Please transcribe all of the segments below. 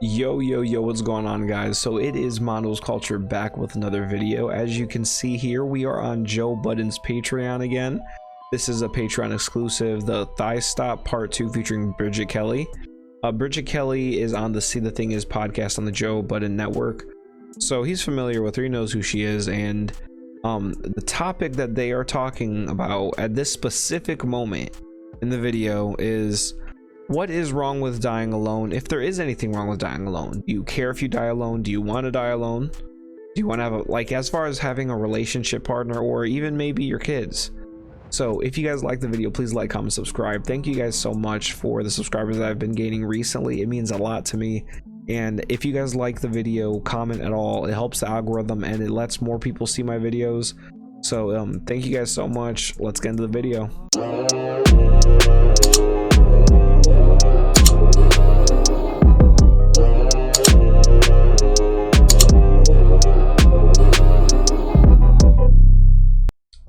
Yo, what's going on, guys? So it is MandosCulture back with another video. As you can see here, we are on Joe Budden's Patreon again. This is a Patreon exclusive, the Thigh Stop Part 2 featuring Bridget Kelly. Bridget Kelly is on the See the Thing Is podcast on the Joe Budden network. So he's familiar with her, he knows who she is, and the topic that they are talking about at this specific moment in the video is what is wrong with dying alone, if there is anything wrong with dying alone. Do you care if you die alone? Do you want to die alone? Do you want to have a, like, as far as having a relationship partner or even maybe your kids? So if you guys like the video, please like, comment, subscribe. Thank you guys so much for the subscribers that I've been gaining recently. It means a lot to me. And if you guys like the video, comment at all. It helps the algorithm and it lets more people see my videos. So thank you guys so much. Let's get into the video.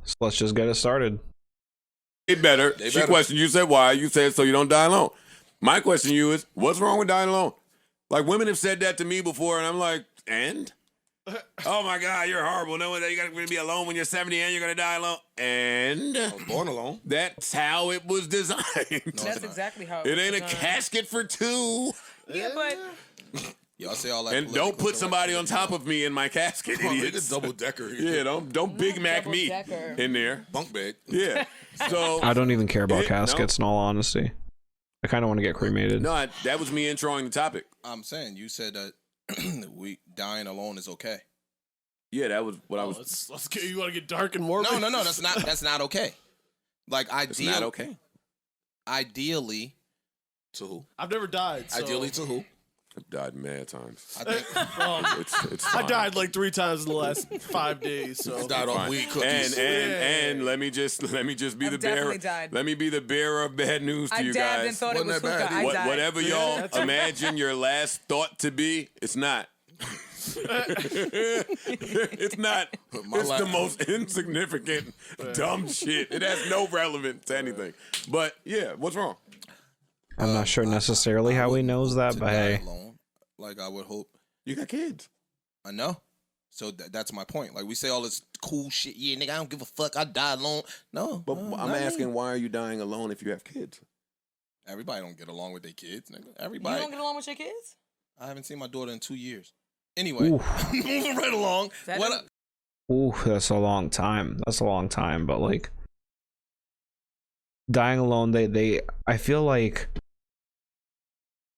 So let's just get it started. Better. She questioned, you said why, you said so you don't die alone. My question to you is, what's wrong with dying alone? Like, women have said that to me before, and I'm like, and? Oh my God, you're horrible. No, you got to be alone when you're 70 and you're going to die alone. And? I was born alone. That's how it was designed. No, that's exactly how it ain't a casket for two. Yeah, but... Y'all say all that. And don't put somebody on top of me in my casket, idiots. It's double decker. Yeah, don't Big Mac me in there. Bunk bed. Yeah. So I don't even care about caskets, in all honesty. I kind of want to get cremated. No, that was me introing the topic. I'm saying, you said that we dying alone is okay. Yeah, that was what I was. Let's get. You want to get dark and morbid? No, that's not okay. Like, it's not okay. Ideally, to who? I've never died. So. Ideally, to who? I've died mad times. I think it's I died like 3 times in the last 5 days. So I died on weed cookies. And let me just be the bearer. Let me be the bearer of bad news to you guys. And thought it was hookah. I died. Whatever y'all imagine your last thought to be, it's not. It's not. It's the most insignificant, dumb shit. It has no relevance to anything. But yeah, what's wrong? I'm not sure necessarily how he knows that, but hey. Alone, like, I would hope. You got kids. I know. So that's my point. Like, we say all this cool shit. Yeah, nigga, I don't give a fuck. I die alone. No. But I'm asking, why are you dying alone if you have kids? Everybody don't get along with their kids, nigga. Everybody. You don't get along with your kids? I haven't seen my daughter in 2 years. Anyway, moving right along. Ooh, that's a long time. That's a long time, but like dying alone, I feel like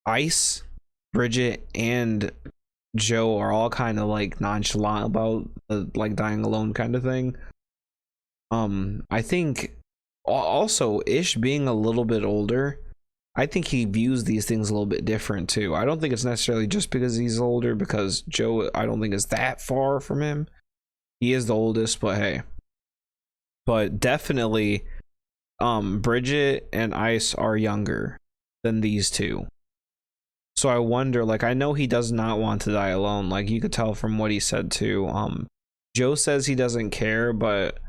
Ice, Bridget, and Joe are all kind of like nonchalant about the like dying alone kind of thing. I think also Ish being a little bit older, I think he views these things a little bit different too. I don't think it's necessarily just because he's older, because Joe, I don't think is that far from him. He is the oldest, but hey. But definitely, Bridget and Ice are younger than these two. So I wonder, like, I know he does not want to die alone. Like, you could tell from what he said too. Joe says he doesn't care, but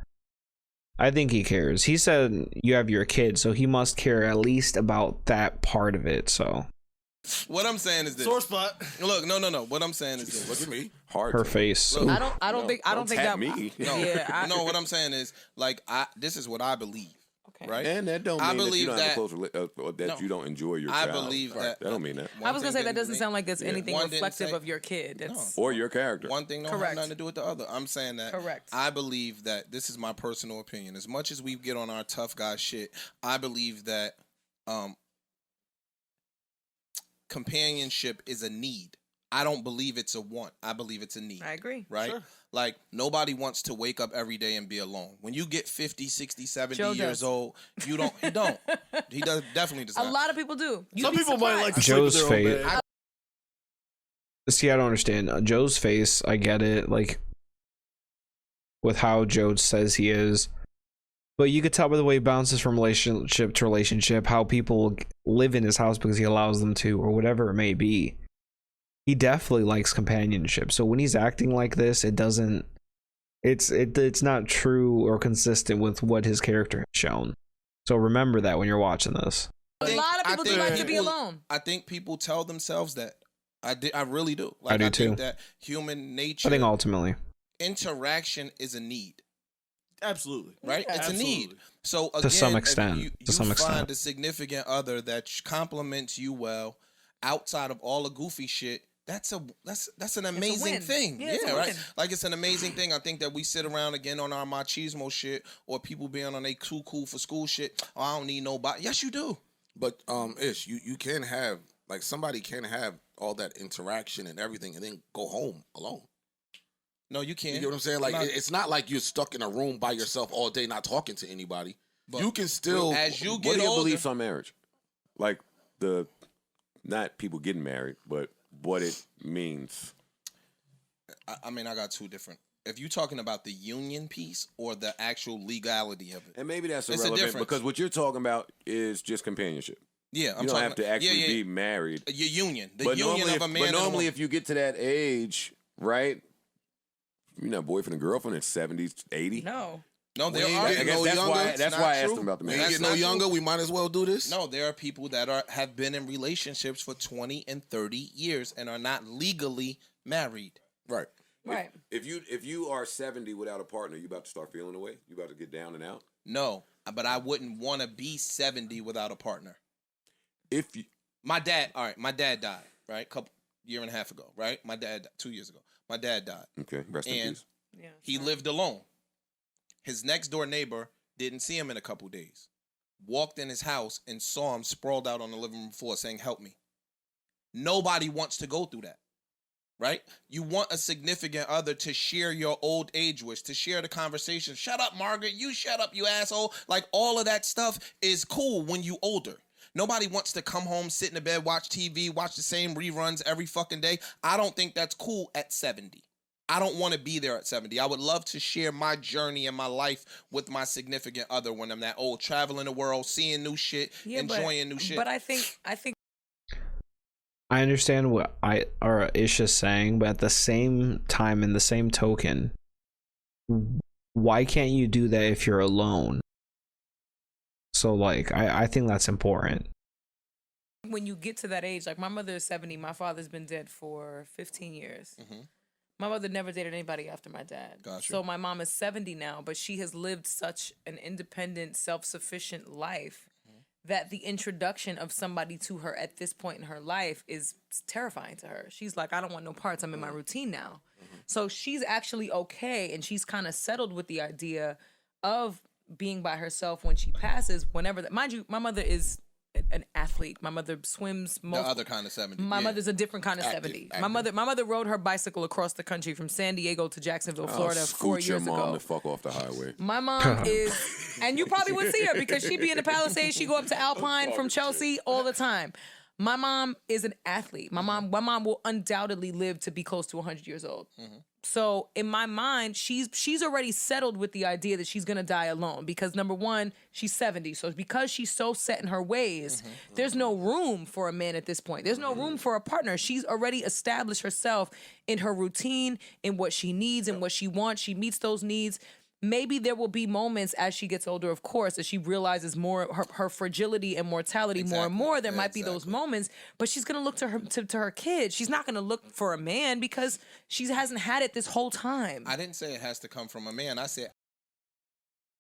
I think he cares. He said you have your kid, so he must care at least about that part of it. So what I'm saying is this. Sore spot. Look, no. What I'm saying is this. Look at me. Hard. Her face. Look, I don't think that me. No, yeah, no. What I'm saying is, like, this is what I believe. Okay. Right? And that don't mean that you don't have a close or that you don't enjoy your child. I believe that. That don't mean that. I was gonna say that doesn't sound like it's anything reflective of your kid. Or your character. One thing don't have nothing to do with the other. I'm saying that. Correct. I believe that, this is my personal opinion. As much as we get on our tough guy shit, I believe that companionship is a need. I don't believe it's a want. I believe it's a need. I agree. Right? Sure. Like, nobody wants to wake up every day and be alone. When you get 50, 60, 70 years old, you don't. He don't. He definitely does not. A lot of people do. Some people might like to Joe's sleep in their own face. bed. See, I don't understand. Joe's face, I get it. Like, with how Joe says he is. But you could tell by the way he bounces from relationship to relationship, how people live in his house because he allows them to, or whatever it may be. He definitely likes companionship. So when he's acting like this, it's not true or consistent with what his character has shown. So remember that when you're watching this. A lot of people do like to be alone. I think people tell themselves that I really do. I do think too. that human nature, I think ultimately, interaction is a need. Absolutely. Right? Yeah. It's a need. Absolutely. So again, to some if extent, you to some find extent, a significant other that compliments you well outside of all the goofy shit, that's an amazing win. thing. Yeah, it's a right. win. Like it's an amazing thing. I think that we sit around again on our machismo shit, or people being on a too cool for school shit. Oh, I don't need nobody. Yes, you do. But Ish, you can have, like, somebody can have all that interaction and everything and then go home alone. No, you can't. You get what I'm saying? Like, Not- it's not like you're stuck in a room by yourself all day not talking to anybody. But You can still as you What get are your older, beliefs on marriage? Like not people getting married, but what it means. I mean, I got two different. If you're talking about the union piece or the actual legality of it, And maybe that's It's a irrelevant difference. because what you're talking about is just companionship. yeah, You don't have to actually be be married. your union, the But union normally, of a man. but and a normally woman. if you get to that age, right? You're not boyfriend and girlfriend in 70s, 80. No. no, We there ain't are. getting guess no that's younger. why- It's that's not why I asked true. him about the We marriage. ain't That's getting no not younger. true. We might as well do this. No, there are people that have been in relationships for 20 and 30 years and are not legally married. Right. Right. If you are 70 without a partner, you about to start feeling away? You about to get down and out? No, but I wouldn't want to be 70 without a partner. If you My dad died, right? Year and a half ago, right? My dad, 2 years ago. My dad died. okay, rest in And peace. Yeah. he lived alone. His next door neighbor didn't see him in a couple days. Walked in his house and saw him sprawled out on the living room floor saying, "Help me." Nobody wants to go through that, right? You want a significant other to share your old age with, to share the conversation. Shut up, Margaret. You shut up, you asshole. Like, all of that stuff is cool when you older. Nobody wants to come home, sit in the bed, watch TV, watch the same reruns every fucking day. I don't think that's cool at 70. I don't want to be there at 70. I would love to share my journey and my life with my significant other when I'm that old, traveling the world, seeing new shit, enjoying new shit. But I think I understand what Ish is saying, but at the same time, in the same token, why can't you do that if you're alone? So, like, I think that's important. when you get to that age, like my mother is 70, my father's been dead for 15 years. Mhm. My mother never dated anybody after my dad. Gotcha. So my mom is 70 now, but she has lived such an independent, self-sufficient life that the introduction of somebody to her at this point in her life is terrifying to her. She's like, I don't want no parts. I'm in my routine now. So she's actually okay, and she's kind of settled with the idea of being by herself when she passes, whenever that. Mind you, my mother is an athlete. My mother swims. The other kind of 70. My yeah. mother's a different kind of 70. My mother rode her bicycle across the country from San Diego to Jacksonville, Florida, I'll 4 scoot your years mom ago. to fuck off the highway. My mom is, and you probably would see her because she'd be in the Palisades. She'd go up to Alpine from Chelsea all the time. My mom is an athlete. My mom will undoubtedly live to be close to 100 years old. So in my mind, she's already settled with the idea that she's gonna die alone because number one, she's 70. So because she's so set in her ways, there's no room for a man at this point. There's no room for a partner. She's already established herself in her routine, in what she needs and what she wants. She meets those needs. Maybe there will be moments as she gets older, of course, as she realizes more her fragility and mortality more and more. There might be those moments, but she's gonna look to her kids. She's not gonna look for a man because she hasn't had it this whole time. I didn't say it has to come from a man. I said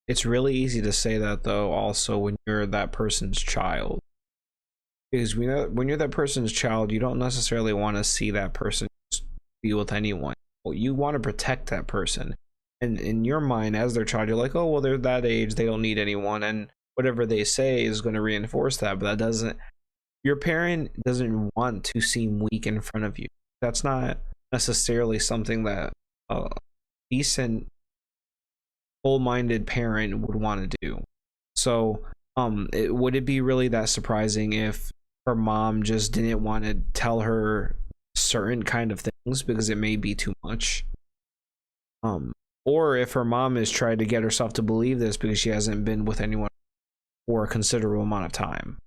It's really easy to say that, though, also when you're that person's child. Because when you're that person's child, you don't necessarily want to see that person just be with anyone. You want to protect that person. And in your mind, as their child, you're like, oh, well, they're that age, they don't need anyone. And whatever they say is going to reinforce that. But that doesn't, your parent doesn't want to seem weak in front of you. That's not necessarily something that a decent, full-minded parent would want to do. So, would it be really that surprising if her mom just didn't want to tell her certain kind of things because it may be too much? Or if her mom is trying to get herself to believe this because she hasn't been with anyone for a considerable amount of time.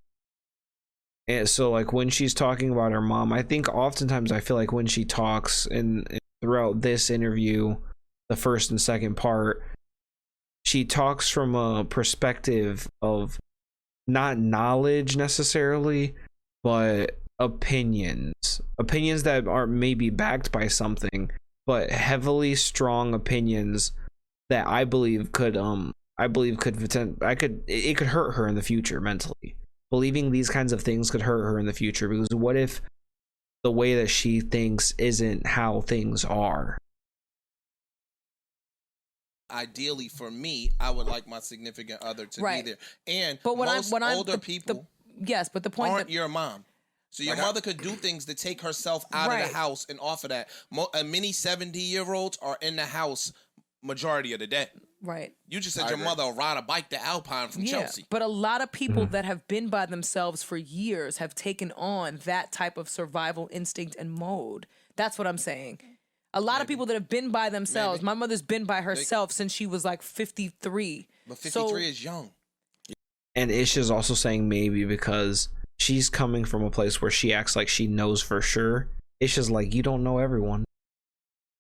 And so, like, when she's talking about her mom, I think oftentimes I feel like when she talks and throughout this interview, the first and second part, she talks from a perspective of not knowledge necessarily, but opinions that are maybe backed by something, but heavily strong opinions that I believe could it could hurt her in the future mentally. Believing these kinds of things could hurt her in the future, because what if the way that she thinks isn't how things are? Ideally, for me, I would like my significant other to be there. And but most older people yes, but the point aren't your mom. So your mother could do things to take herself out of the house and off of that. Many 70-year-olds are in the house majority of the day. Right. You just said your mother will ride a bike to Alpine from Chelsea. But a lot of people that have been by themselves for years have taken on that type of survival instinct and mode. That's what I'm saying. A lot of people that have been by themselves. My mother's been by herself since she was like 53. But 53 is young. And Ish is also saying maybe because she's coming from a place where she acts like she knows for sure. Ish is like, you don't know everyone.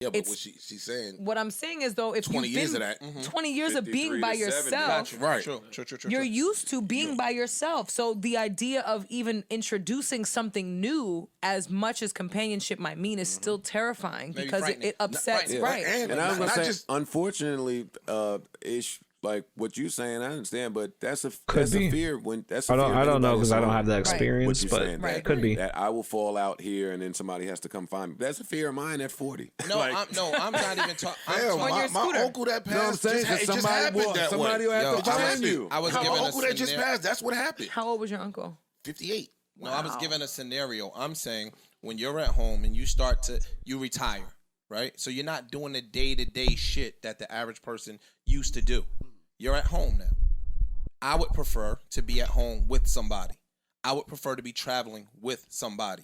Yeah, but what she's saying. What I'm saying is, though, if 20 you've years been of that. 20 years of being by yourself, Right. True. you're used to being by yourself. So the idea of even introducing something new, as much as companionship might mean, is still terrifying because it upsets. Right. And I was gonna say, unfortunately, Ish, like what you're saying, I understand, but that's a fear. I don't know because I don't have that experience, but it could be that I will fall out here and then somebody has to come find me. That's a fear of mine at 40. No, I'm not even talking. My uncle that passed, somebody will have to find you. I was my given uncle that just passed. That's what happened. How old was your uncle? 58. No, I was given a scenario. I'm saying when you're at home and you retire, right? So you're not doing the day-to-day shit that the average person used to do. You're at home now. I would prefer to be at home with somebody. I would prefer to be traveling with somebody.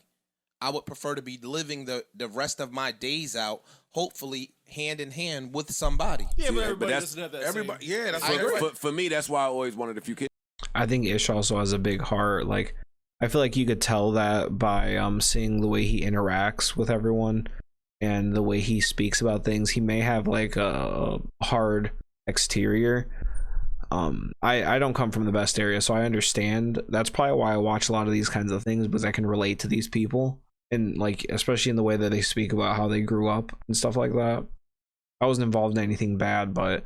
I would prefer to be living the rest of my days out, hopefully hand in hand with somebody. Yeah, but everybody doesn't have that. Everybody, yeah, that's for me. That's why I always wanted a few kids. I think Ish also has a big heart. Like, I feel like you could tell that by seeing the way he interacts with everyone and the way he speaks about things. He may have like a hard exterior. I don't come from the best area, so I understand. That's probably why I watch a lot of these kinds of things, because I can relate to these people, and like especially in the way that they speak about how they grew up and stuff like that. I wasn't involved in anything bad, but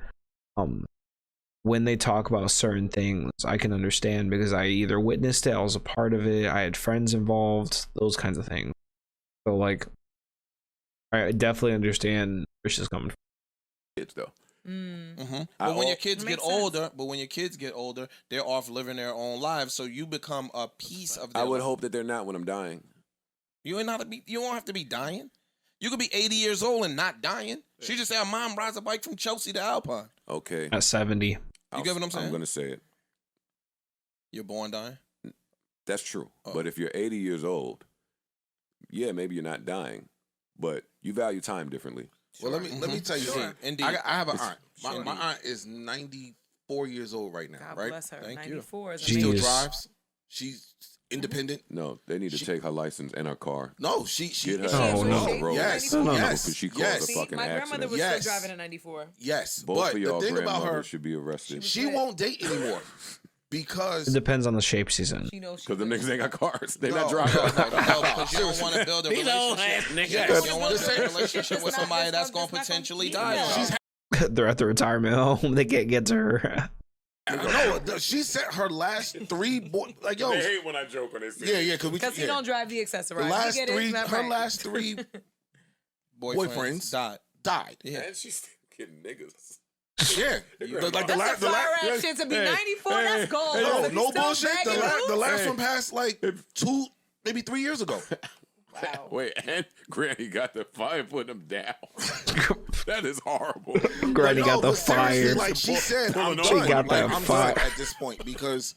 when they talk about certain things, I can understand because I either witnessed it, I was a part of it, I had friends involved, those kinds of things. So like, I definitely understand where she's coming from. Kids though. But when your kids get older, they're off living their own lives, so you become a piece of their I would life. hope that they're not when I'm dying. You don't have to be dying. You could be 80 years old and not dying. She just said her mom rides a bike from Chelsea to Alpine. Okay. At 70. You get what I'm saying? I'm gonna say it. You're born dying? That's true. But if you're 80 years old, yeah, maybe you're not dying, but you value time differently. Well, let me tell you something. Indeed. I have an aunt. My aunt is 94 years old right now. God right? bless her. Thank 94 is She amazing. still drives. She's independent. No, they need to take her license and her car. No, she Get her Oh, off no. the road. Yes, No, no, no. yes, Because she caused yes. a fucking My grandmother accident. was Yes. still driving a 94. Yes, Both but of y'all the thing about grandmothers her, should be arrested. she won't date anymore because It depends on the shape she's in. She knows she Because them niggas ain't got cars. They No, not driving. No, because you don't want to build a relationship. Yes. You don't want to build a relationship with somebody that's going to potentially die. No. They're at the retirement home. They can't get to her. no, she said her last 3 like yo. They hate when I joke when they say Yeah, Because he don't drive the accessorize. The last You get it, 3, not her right. last 3 boyfriends died. Yeah. And she's getting niggas. Yeah, like the That's last, a fire ass shit to be 94. That's gold. no, If no you still bullshit. bagging hoes, The last one passed like 2, maybe 3 years ago. Wow. Wait, and Granny got the fire putting them down. That is horrible. Granny No, got the but seriously, fire. Like she said, I'm She done. got Like, that I'm fire. done at this point because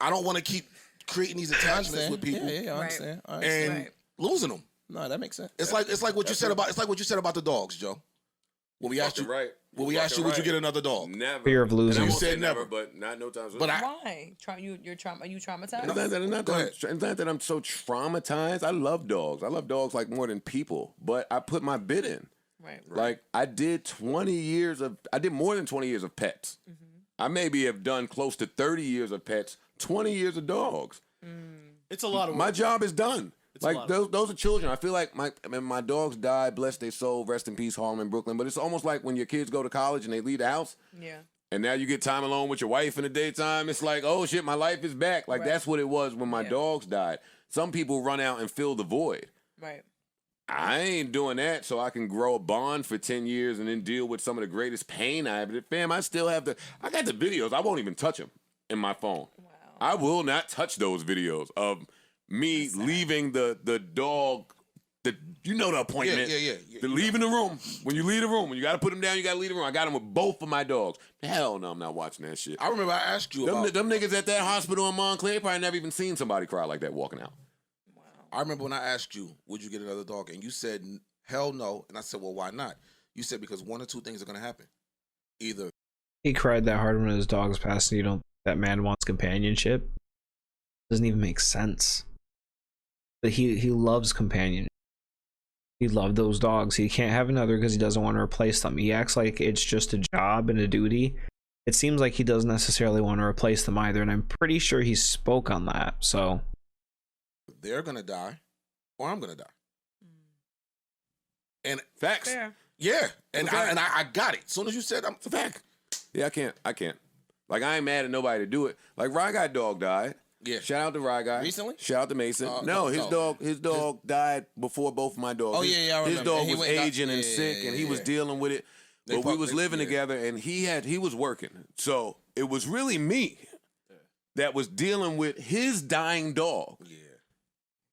I don't want to keep creating these attachments with people Yeah, I understand. I and understand. Right. losing them. No, that makes sense. It's like what you said about the dogs, Joe. When we asked you, right. when we asked you, would you get another dog? Never. Fear of losing. And I You won't said say never. but not no times. But Why? Are you traumatized? It's not that I'm so traumatized. I love dogs. I love dogs like more than people. But I put my bid in. Right. Like I did more than 20 years of pets. I maybe have done close to 30 years of pets, 20 years of dogs. It's a lot of work. My job is done. It's a lot of Those are children. I feel like my dogs died, bless their soul, rest in peace, Harlem and Brooklyn. But it's almost like when your kids go to college and they leave the house. Yeah. And now you get time alone with your wife in the daytime. It's like, oh shit, my life is back. Like that's what it was when my dogs died. Some people run out and fill the void. Right. I ain't doing that so I can grow a bond for 10 years and then deal with some of the greatest pain I have. But fam, I got the videos. I won't even touch them in my phone. Wow. I will not touch those videos of me leaving the dog. You know the appointment. Yeah. The leaving the room. When you leave the room, when you got to put them down, you got to leave the room. I got them with both of my dogs. Hell no, I'm not watching that shit. I remember I asked you about them niggas at that hospital in Montclair probably never even seen somebody cry like that walking out. Wow. I remember when I asked you, would you get another dog? And you said, hell no. And I said, well, why not? You said, because one or two things are going to happen. Either He cried that hard when his dog's passed, and you don't. That man wants companionship. Doesn't even make sense. But he loves companionship. He loved those dogs. He can't have another because he doesn't want to replace them. He acts like it's just a job and a duty. It seems like he doesn't necessarily want to replace them either, and I'm pretty sure he spoke on that. So they're going to die or I'm going to die. And facts. Fair. Yeah. And I got it. As soon as you said, It's a fact. Yeah, I can't. Like, I ain't mad at nobody to do it. Like, Rye Guy dog died. Yeah. Shout out to Rye Guy. Recently? Shout out to Mason. His dog died before both of my dogs. Oh, yeah, I remember. His dog And he was went- aging and sick, and he was dealing with it. But we was living together, and he was working. So it was really me that was dealing with his dying dog. Yeah.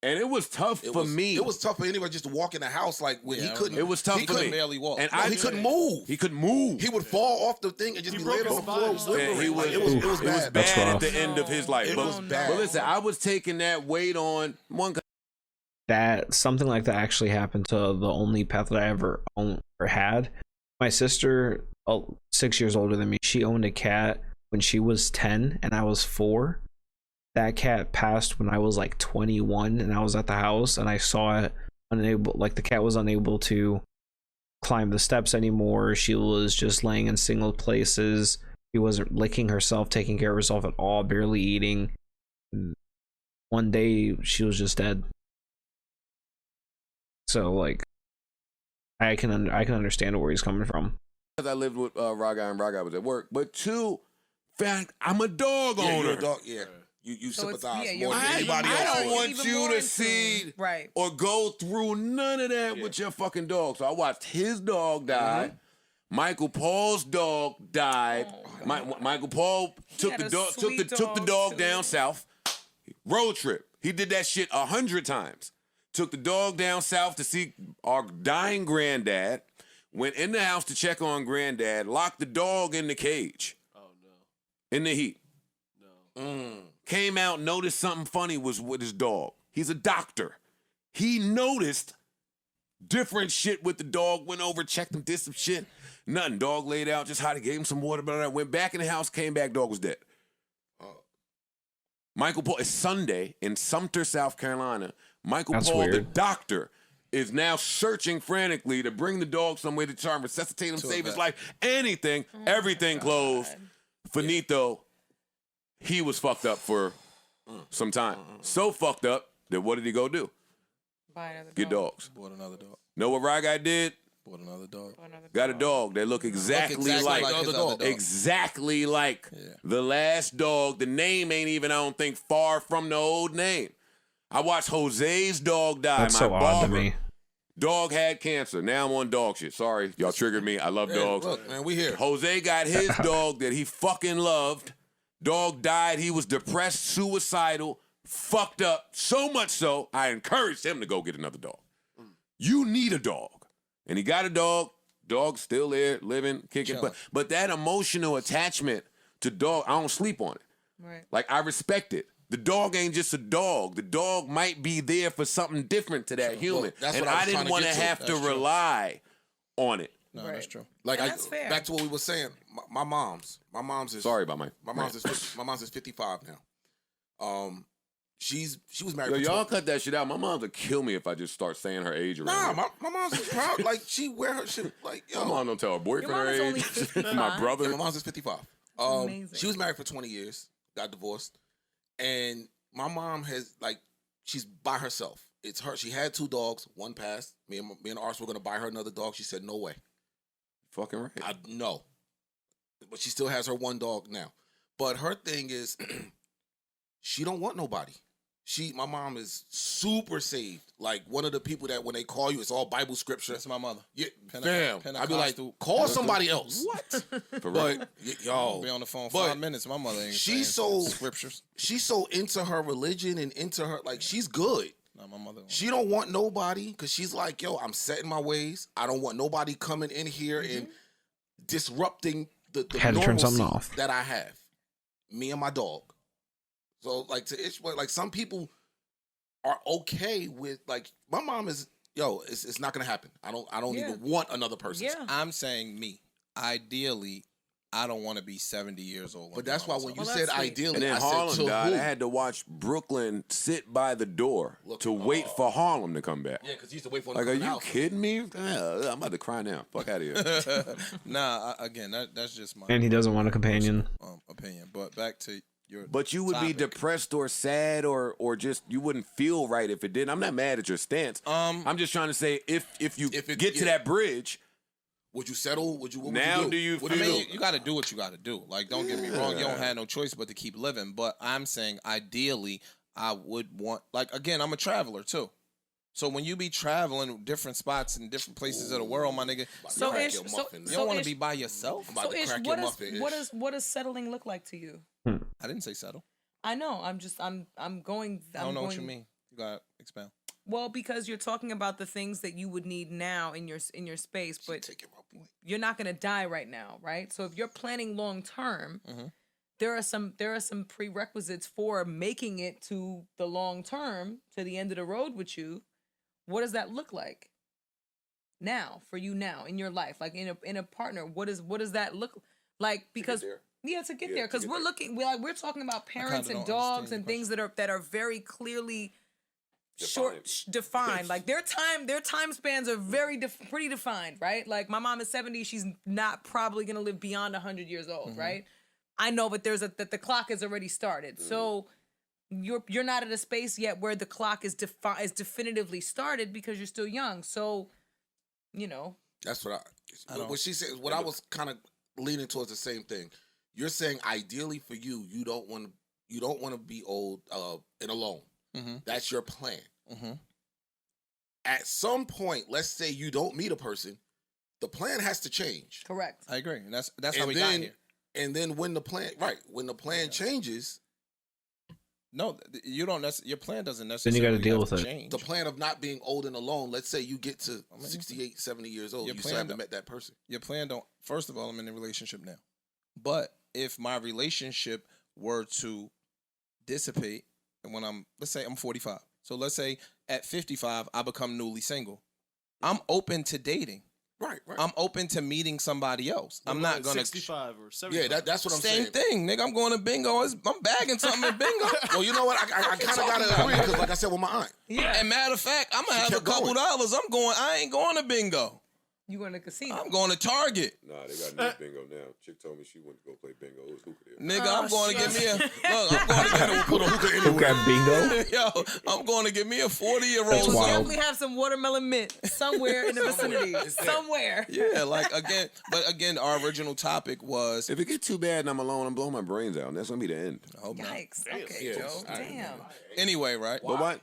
And it was tough for me. It was tough for anybody just to walk in the house like when he couldn't. It was tough he for couldn't me. barely walk. And he couldn't move. He couldn't move. He would fall off the thing and just be laid on the floor. And he was, it was bad. It was bad at the end of his life. It was bad. But listen, I was taking that weight on one. that something like that actually happened to the only pet that I ever owned or had. My sister, 6 years older than me, she owned a cat when she was 10 and I was 4. That cat passed when I was like 21, and I was at the house and I saw it the cat was unable to climb the steps anymore. She was just laying in single places. She wasn't licking herself, taking care of herself at all, barely eating. One day she was just dead. So like, I can understand where he's coming from. Because I lived with Raga and Raga was at work, but two, fact, I'm a dog owner. You're a dog, yeah. You So sympathize yeah, more than I anybody else. don't would. want Even you more to in see tune. Right. or go through none of that with your fucking dog. So I watched his dog die. Michael Paul's dog died. Michael Paul took had the a dog sweet took the dog, dog too. down south. Road trip. He did that shit 100 times. Took the dog down south to see our dying granddad. Went in the house to check on granddad. Locked the dog in the cage. Oh no. In the heat. No. Came out, noticed something funny was with his dog. He's a doctor. He noticed different shit with the dog. Went over, checked him, did some shit. Nothing. Dog laid out, just hot. Gave him some water. Blah, blah, blah. Went back in the house, came back, dog was dead. Michael Paul, it's Sunday in Sumter, South Carolina. Michael That's Paul, weird. the doctor, is now searching frantically to bring the dog somewhere to try and resuscitate him, save his life. Anything, everything closed. Finito, he was fucked up for some time. So fucked up that what did he go do? Buy another Get dog. dogs. Bought another dog. Know what Rye Guy did? Bought another dog. Got a dog that look exactly exactly like like his other dog. exactly like the last dog. The name ain't even, I don't think, far from the old name. I watched Jose's dog die. That's My so odd to barber, me. dog had cancer. Now I'm on dog shit. Sorry, y'all triggered me. I love dogs. Look, man, we here. Jose got his dog that he fucking loved. Dog died. He was depressed, suicidal, fucked up. So much so, I encouraged him to go get another dog. You need a dog. And he got a dog. Dog's still there, living, kicking. But that emotional attachment to dog, I don't sleep on it. Right. Like, I respect it. The dog ain't just a dog. The dog might be there for something different to that human. Well, that's and what I was I didn't trying to want to get to. have to That's true. rely on it. No, Right. that's true. Like And that's fair. back to what we were saying. My mom's is Sorry about my mom's is 55 now. She was married. Yo, for y'all 20 cut that shit out. My mom would kill me if I just start saying her age around Nah, here. my mom's is proud. Like she wear her shit. Like yo, My mom don't tell her boyfriend Your mom her is only age. 55. My brother. yeah, my mom's is 55. Amazing. She was married for 20 years, got divorced, and my mom has like she's by herself. It's her. She had 2 dogs. One passed. Me and Ars were gonna buy her another dog. She said no way. Fucking right. No. But she still has her 1 dog now. But her thing is, she don't want nobody. My mom is super saved. Like one of the people that when they call you, it's all Bible scripture. That's my mother. Yeah, fam. I'd be like, call somebody else. What? For real. But y'all Be on the phone but 5 minutes. My mother ain't she's saying so scriptures. She's so into her religion and into her like she's good. No, my mother. She don't want nobody because she's like, yo, I'm setting my ways. I don't want nobody coming in here and disrupting the Had to turn something normalcy off. that I have. Me and my dog. So like to Ishmael, like some people are okay with like my mom is it's not gonna happen. I don't even want another person. Yeah. I'm saying me. Ideally, I don't want to be 70 years old. But that's why when you Well, said that's sweet. ideally, And then I Harlem said to died. who? I had to watch Brooklyn sit by the door Look, to wait for Harlem to come back. Yeah, because he used to wait for him Like, to are come you out. kidding me? I'm about to cry now. Fuck out of here. Nah, again, that's just my And he doesn't want a companion. opinion. But back to your. But you would be topic. depressed or sad or just you wouldn't feel right if it didn't. I'm not mad at your stance. I'm just trying to say if you get to that bridge, Would you settle? What now would do you What I feel? mean, you got to do what you got to do. Like, don't get me wrong. You don't have no choice but to keep living. But I'm saying, ideally, I would want, like, again, I'm a traveler too. So when you be traveling different spots in different places of the world, my nigga, So crack Ish, your so, muffin, you man. don't want to Ish, be by yourself. I'm about to Ish, crack what your is muffin. what Ish. is what does settling look like to you? I didn't say settle. I know. I'm going. I don't know what you mean. You got to expound. Well, because you're talking about the things that you would need now in your space, but Taking my point. you're not going to die right now, right? So if you're planning long term, there are some prerequisites for making it to the long term, to the end of the road with you. What does that look like now for you now in your life, like in a partner? What does that look like? Because to get there, because we're talking about parents and don't dogs understand and your things that are very clearly defined. Like their time spans are very pretty defined, right? Like my mom is 70, she's not probably gonna live beyond 100 years old, right? I know, but that the clock has already started. So you're not at a space yet where the clock is definitively started because you're still young. So, That's what what she said. What I was kind of leaning towards the same thing. You're saying ideally for you, you don't want to be old and alone. That's your plan. At some point, let's say you don't meet a person, the plan has to change. correct. I agree. And that's how And we then, got here. And then when the plan changes, No, you don't. Your plan doesn't Then necessarily. you gotta deal have to with it. change. the plan of not being old and alone, let's say you get to 68, 70 years old, Your you plan still haven't don't- met that person. Your plan don't. First of all, I'm in a relationship now, but if my relationship were to dissipate, and let's say I'm 45, so let's say at 55 I become newly single, I'm open to dating. Right. I'm open to meeting somebody else. I'm not gonna 65 or 75. Yeah, that's what I'm same saying. thing, nigga. I'm going to bingo. I'm bagging something at bingo. Well, you know what? I kind of gotta agree because, like I said, with my aunt, Yeah. And matter of fact, I'm gonna have a kept couple going. dollars. I ain't going to bingo. You going to casino? I'm going to Target. Nah, they got new bingo now. Chick told me she went to go play bingo. It was hookah there. Nigga, Oh, I'm going to shit. get me I'm going to get put a hookah anywhere. Bingo. Yo, I'm going to get me a 40-year-old. That's You wild. definitely have some watermelon mint somewhere in the vicinity. Somewhere. Yeah, like again, our original topic was. If it get too bad and I'm alone, I'm blowing my brains out. And that's gonna be the end. I hope not. Yikes. Okay, Yeah. Joe. Damn. Anyway, right? But what?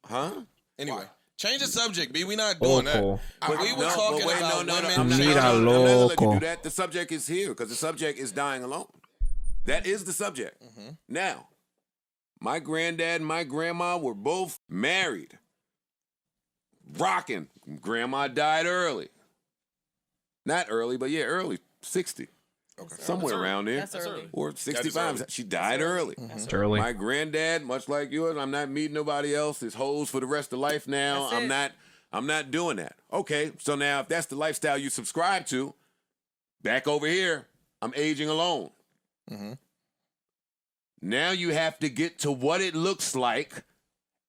Huh? Anyway, change the subject, B. We not doing Loco. that. We were talking about women. I'm not Mira gonna let you loco. do that. The subject is here because the subject is dying alone. That is the subject. Now, my granddad and my grandma were both married, rocking. Grandma died early. Not early, but yeah, early, 60. Somewhere around there. That's early. Or 65. She died early. It's early. My granddad, much like yours, I'm not meeting nobody else. His hoes for the rest of life now. That's I'm not doing that. Okay, so now if that's the lifestyle you subscribe to, back over here, I'm aging alone. Now you have to get to what it looks like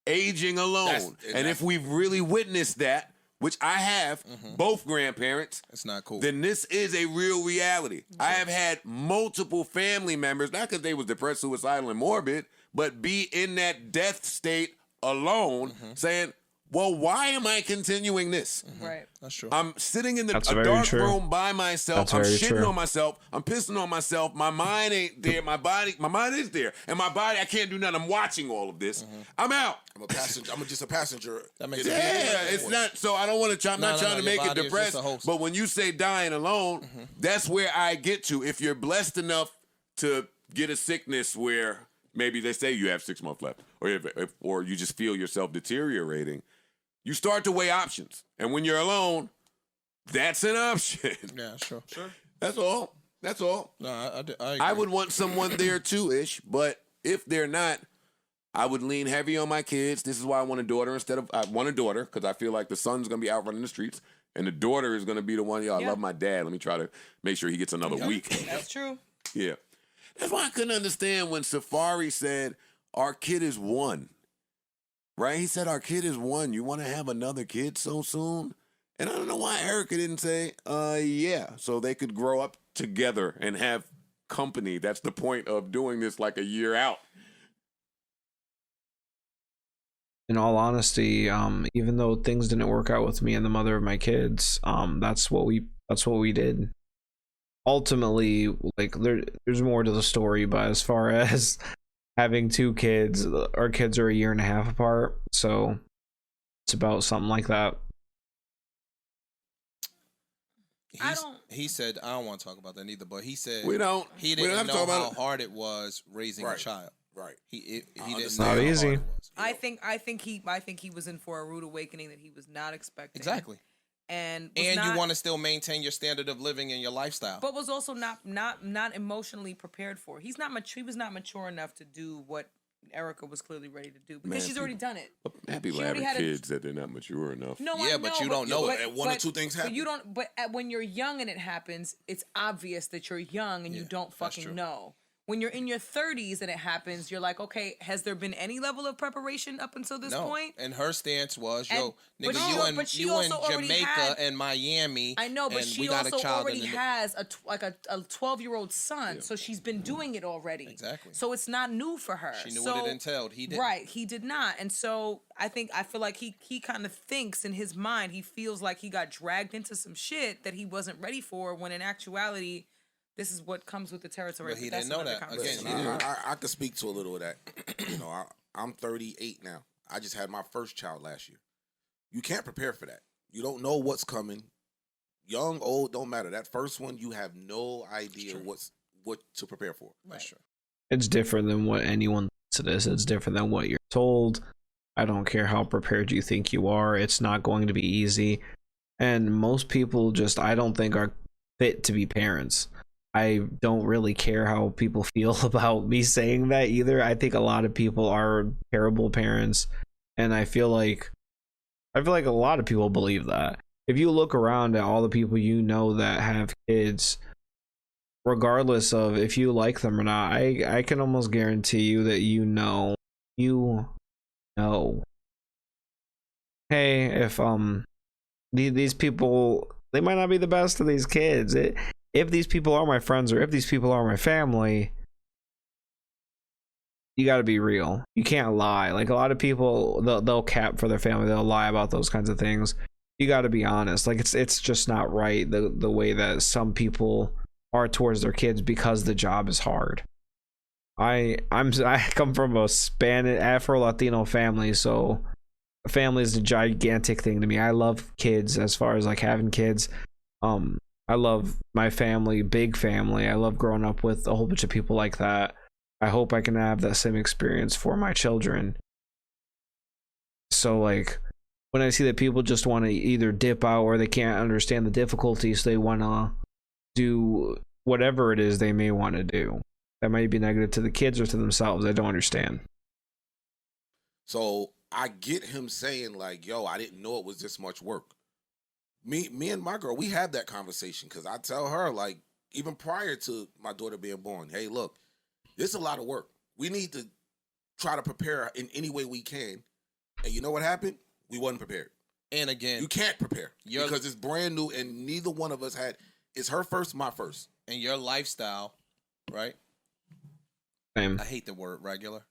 aging alone. And if we've really witnessed that, which I have, both grandparents, It's not cool. then this is a real reality. I have had multiple family members, not because they was depressed, suicidal, and morbid, but be in that death state alone, saying, well, why am I continuing this? Right. That's true. I'm sitting in a very dark true. room by myself. That's I'm very shitting true. on myself. I'm pissing on myself. My mind ain't there. My mind is there. And my body, I can't do nothing. I'm watching all of this. I'm out. I'm a passenger. I'm just a passenger. That makes in a sense. vehicle. Yeah, it's not. So I don't want to try. I'm not trying to your make it body is just depressed. a host. But when you say dying alone, that's where I get to. If you're blessed enough to get a sickness where maybe they say you have 6 months left, or you just feel yourself deteriorating, you start to weigh options. And when you're alone, that's an option. Yeah, sure. That's all. That's all. No, I agree. I would want someone there too, Ish. But if they're not, I would lean heavy on my kids. This is why I want a daughter I want a daughter because I feel like the son's going to be out running the streets. And the daughter is going to be the one, I love my dad. Let me try to make sure he gets another week. That's true. Yeah. That's why I couldn't understand when Safari said, our kid is 1. Right? He said, our kid is 1. You want to have another kid so soon? And I don't know why Erica didn't say, yeah, so they could grow up together and have company. That's the point of doing this like a year out. In all honesty, even though things didn't work out with me and the mother of my kids, that's what we did. Ultimately, like there's more to the story, but as far as having 2 kids, our kids are a year and a half apart, so it's about something like that. He said, I don't want to talk about that neither, but he said We don't. he we don't didn't have to know talk how about it. hard it was raising a Right. child. Right. He didn't It's know not how easy. hard it was. I think he was in for a rude awakening that he was not expecting. Exactly. And And you want to still maintain your standard of living and your lifestyle. but was also not emotionally prepared for. He was not mature enough to do what Erica was clearly ready to do because Man, she's already done it. Happy She already having had a- kids that they're not mature enough. No, Yeah, I but know, you don't know it. And one or two things happen. But you don't. But when you're young and it happens, it's obvious that you're young and you don't that's true. fucking know. When you're in your 30s and it happens, you're like, okay, has there been any level of preparation up until this point? And her stance was, And- yo, but nigga, she you in also already Jamaica had- and Miami. I know, but and she we got also a child already in the, has a 12-year-old son, so she's been doing it already. Exactly. So it's not new for her. She knew So- what it entailed. He didn't. Right, he did not. And so I feel like he kind of thinks in his mind, he feels like he got dragged into some shit that he wasn't ready for, when in actuality, this is what comes with the territory. But he that's didn't know another that. conversation. Again, I could speak to a little of that. I'm 38 now. I just had my first child last year. You can't prepare for that. You don't know what's coming. Young, old, don't matter. That first one, you have no idea what to prepare for. That's true. It's different than what anyone thinks it is. It's different than what you're told. I don't care how prepared you think you are. It's not going to be easy. And most people I don't think are fit to be parents. I don't really care how people feel about me saying that either. I think a lot of people are terrible parents, and I feel like a lot of people believe that. If you look around at all the people you know that have kids, regardless of if you like them or not, I can almost guarantee you that you know. Hey, if these people, they might not be the best of these kids. If these people are my friends or if these people are my family, you got to be real. You can't lie. Like a lot of people, they'll cap for their family. They'll lie about those kinds of things. You got to be honest. Like it's just not right the way that some people are towards their kids because the job is hard. I come from a Spanish Afro-Latino family, so family is a gigantic thing to me. I love kids as far as like having kids. I love my family, big family. I love growing up with a whole bunch of people like that. I hope I can have that same experience for my children. So like when I see that people just want to either dip out or they can't understand the difficulties, they want to do whatever it is they may want to do. That might be negative to the kids or to themselves. I don't understand. So I get him saying like, yo, I didn't know it was this much work. Me and my girl, we have that conversation because I tell her, like, even prior to my daughter being born, hey, look, this is a lot of work. We need to try to prepare in any way we can. And you know what happened? We wasn't prepared. And again, You can't prepare because it's brand new and neither one of us had, it's her first, my first. and your lifestyle, right? Same. I hate the word regular.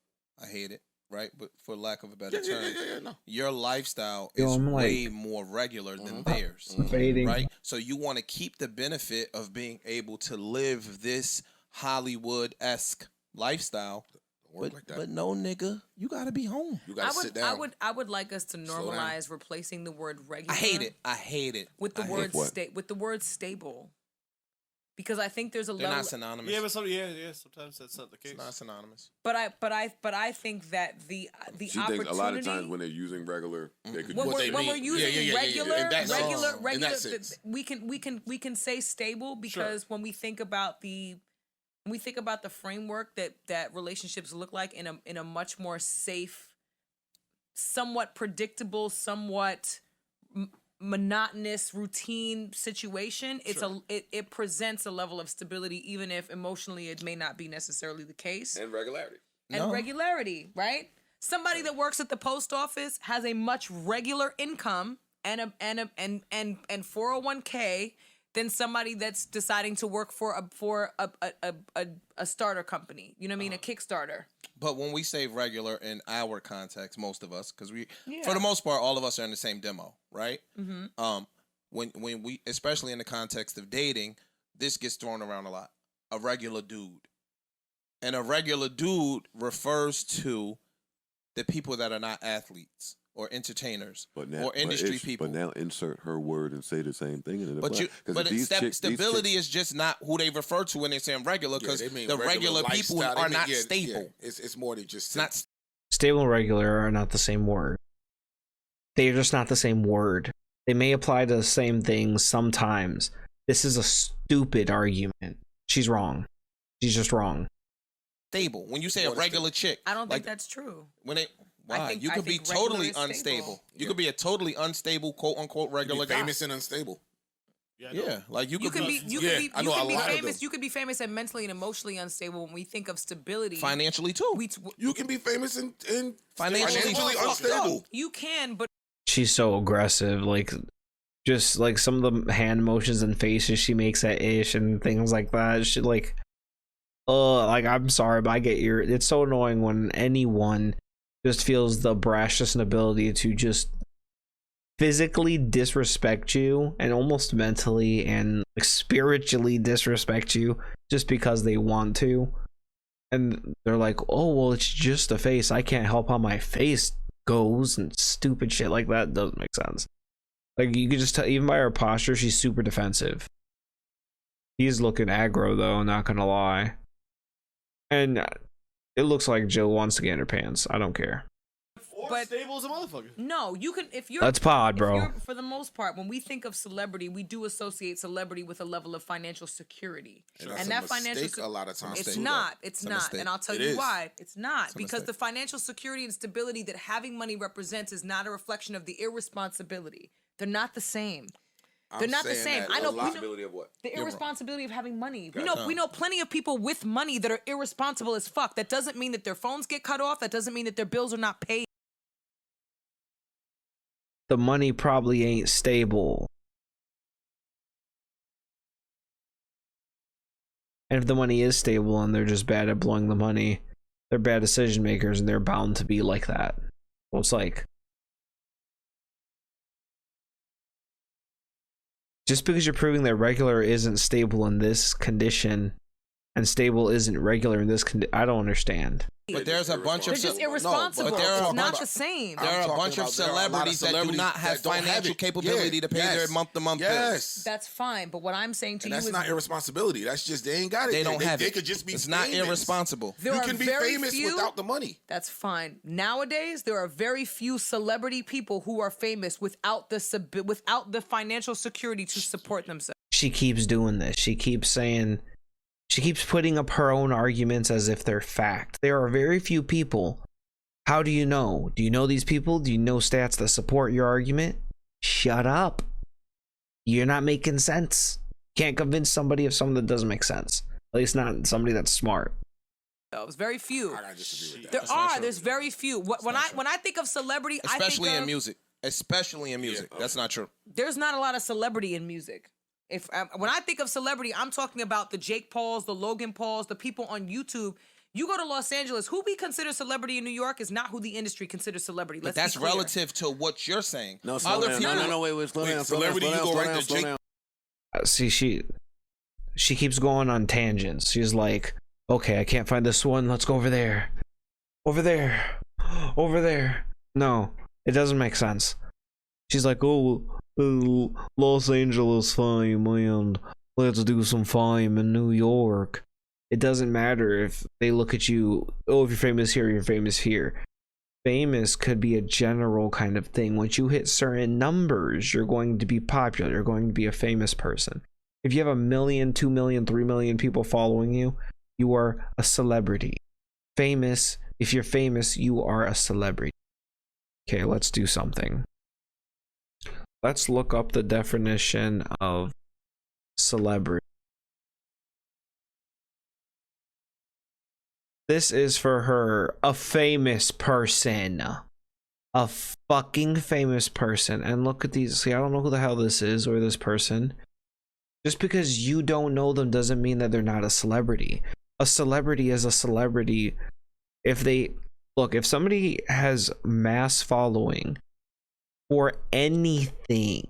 I hate it, right? But for lack of a better term, no. your lifestyle Yo, is I'm way more regular than theirs, Fading. right? So you want to keep the benefit of being able to live this Hollywood-esque lifestyle. But no, nigga, you gotta be home. You gotta sit down. I would like us to normalize replacing the word regular. I hate it. With the word stable. Because I think there's a They're level. not synonymous. Yeah, but sometimes that's not the case. It's not synonymous. But I think that the She opportunity. thinks a lot of times when they're using regular, they could when what we're, they when mean. we're using regular, In that sense. regular, In that sense. we can say stable because when we think about the framework that relationships look like in a much more safe, somewhat predictable, somewhat monotonous routine situation, it presents a level of stability, even if emotionally it may not be necessarily the case. And regularity. Regularity, right? Somebody that works at the post office has a much regular income and 401k than somebody that's deciding to work for a starter company. You know what I mean? A Kickstarter. But when we say regular in our context, most of us, because for the most part, all of us are in the same demo, right? Mm-hmm. When we, especially in the context of dating, this gets thrown around a lot. A regular dude, and a regular dude refers to the people that are not athletes or entertainers or industry people. But now insert her word and say the same thing. And stability is just not who they refer to when they say regular, because the regular people are not stable. It's more than just not Stable and regular are not the same word. They're just not the same word. They may apply to the same things sometimes. This is a stupid argument. She's wrong. She's just wrong. Stable. When you say a regular chick, I don't think that's true. When they you could be totally unstable. You could be a totally unstable, quote unquote, regular guy. Famous and unstable. Yeah, like you could be famous. You could be famous and mentally and emotionally unstable. When we think of stability, financially too. You can be famous and financially unstable. You can, but she's so aggressive. Like, just like some of the hand motions and faces she makes at Ish and things like that. She like, like, I'm sorry, but I get it's so annoying when anyone just feels the brashness and ability to just physically disrespect you and almost mentally and like spiritually disrespect you just because they want to. And they're like, oh, well, it's just a face. I can't help how my face goes, and stupid shit like that doesn't make sense. Like, you could just tell, even by her posture, she's super defensive. He's looking aggro, though, not gonna lie. And it looks like Jill wants to get in her pants. I don't care. But stable as a motherfucker. No, you can if you're. That's pod, bro. For the most part, when we think of celebrity, we do associate celebrity with a level of financial security, and that financial a lot of times. It's not. It's not, and I'll tell you why. It's not because the financial security and stability that having money represents is not a reflection of the irresponsibility. They're not the same. They're not the same. I know. Of what? The irresponsibility of having money. We know plenty of people with money that are irresponsible as fuck. That doesn't mean that their phones get cut off. That doesn't mean that their bills are not paid. The money probably ain't stable. And if the money is stable and they're just bad at blowing the money, they're bad decision makers and they're bound to be like that. Well, it's like, just because you're proving that regular isn't stable in this condition and stable isn't regular in this condition, I don't understand. But there's a bunch of... They're just irresponsible. But there are it's not the same. There are a bunch of celebrities that do not have financial capability to pay their month-to-month bills. That's fine, but what I'm saying to you is... that's not irresponsibility. That's just, they ain't got it. They don't have it. They could just be It's famous. not irresponsible. You can be famous without the money. That's fine. Nowadays, there are very few celebrity people who are famous without the financial security to support themselves. She keeps doing this. She keeps putting up her own arguments as if they're fact. There are very few people. How do you know? Do you know these people? Do you know stats that support your argument? Shut up. You're not making sense. Can't convince somebody of something that doesn't make sense. At least not somebody that's smart. There's very few. I gotta disagree with that. There's very few. When I think of celebrity, especially I think in music. Especially in music. Yeah. That's not true. There's not a lot of celebrity in music. When I think of celebrity, I'm talking about the Jake Pauls, the Logan Pauls, the people on YouTube. You go to Los Angeles, who we consider celebrity in New York is not who the industry considers celebrity. But that's relative to what you're saying. No, slow down. No, wait, slow down. Celebrity, you go right to Jake. See, she keeps going on tangents. She's like, okay, I can't find this one. Let's go over there. Over there. Over there. No, it doesn't make sense. She's like, oh, Los Angeles fame, and let's do some fame in New York. It doesn't matter if they look at you, oh, if you're famous here, you're famous here. Famous could be a general kind of thing. Once you hit certain numbers, you're going to be popular. You're going to be a famous person. If you have 1 million, 2 million, 3 million people following you, you are a celebrity. Famous, if you're famous, you are a celebrity. Okay, let's do something. Let's look up the definition of celebrity. This is for her, a famous person. A fucking famous person. And look at these. See, I don't know who the hell this is or this person. Just because you don't know them doesn't mean that they're not a celebrity. A celebrity is a celebrity. If somebody has mass following for anything,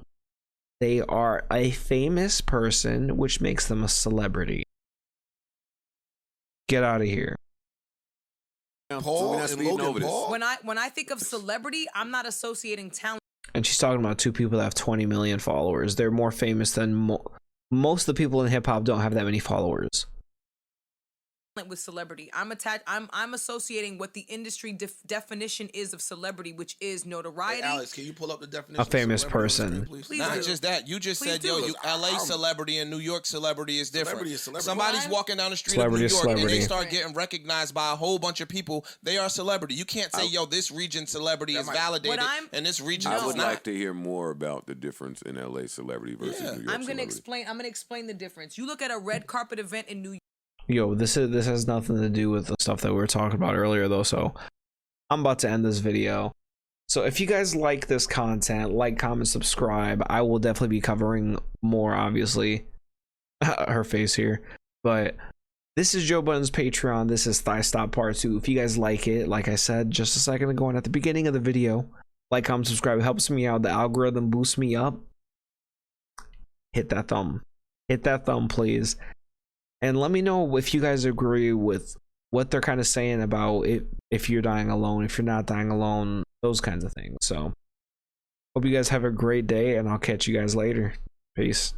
they are a famous person, which makes them a celebrity. Get out of here. Paul and Logan Paul. When I think of celebrity, I'm not associating talent. And she's talking about 2 people that have 20 million followers. They're more famous than most of the people in hip hop don't have that many followers. With celebrity, I'm associating what the industry definition is of celebrity, which is notoriety. Hey, Alex, can you pull up the definition? A famous person. Please Not do. just that. You just said, yo, LA celebrity and New York celebrity is different. Celebrity is celebrity. Somebody's walking down the street Celebrity of New is York and celebrity. they start getting recognized by a whole bunch of people. They are celebrity. You can't say, yo, this region celebrity is validated and this region is I would not. like to hear more about the difference in LA celebrity versus New York I'm gonna celebrity. explain the difference. You look at a red carpet event in New York. Yo, this has nothing to do with the stuff that we were talking about earlier though, so I'm about to end this video. So if you guys like this content, like, comment, subscribe. I will definitely be covering more, obviously. Her face here. But this is Joe Budden's Patreon. This is Thigh Stop Part 2. If you guys like it, like I said just a second ago and at the beginning of the video, like, comment, subscribe. It helps me out. The algorithm boosts me up. Hit that thumb. Hit that thumb, please. And let me know if you guys agree with what they're kind of saying about it, if you're dying alone, if you're not dying alone, those kinds of things. So, hope you guys have a great day, and I'll catch you guys later. Peace.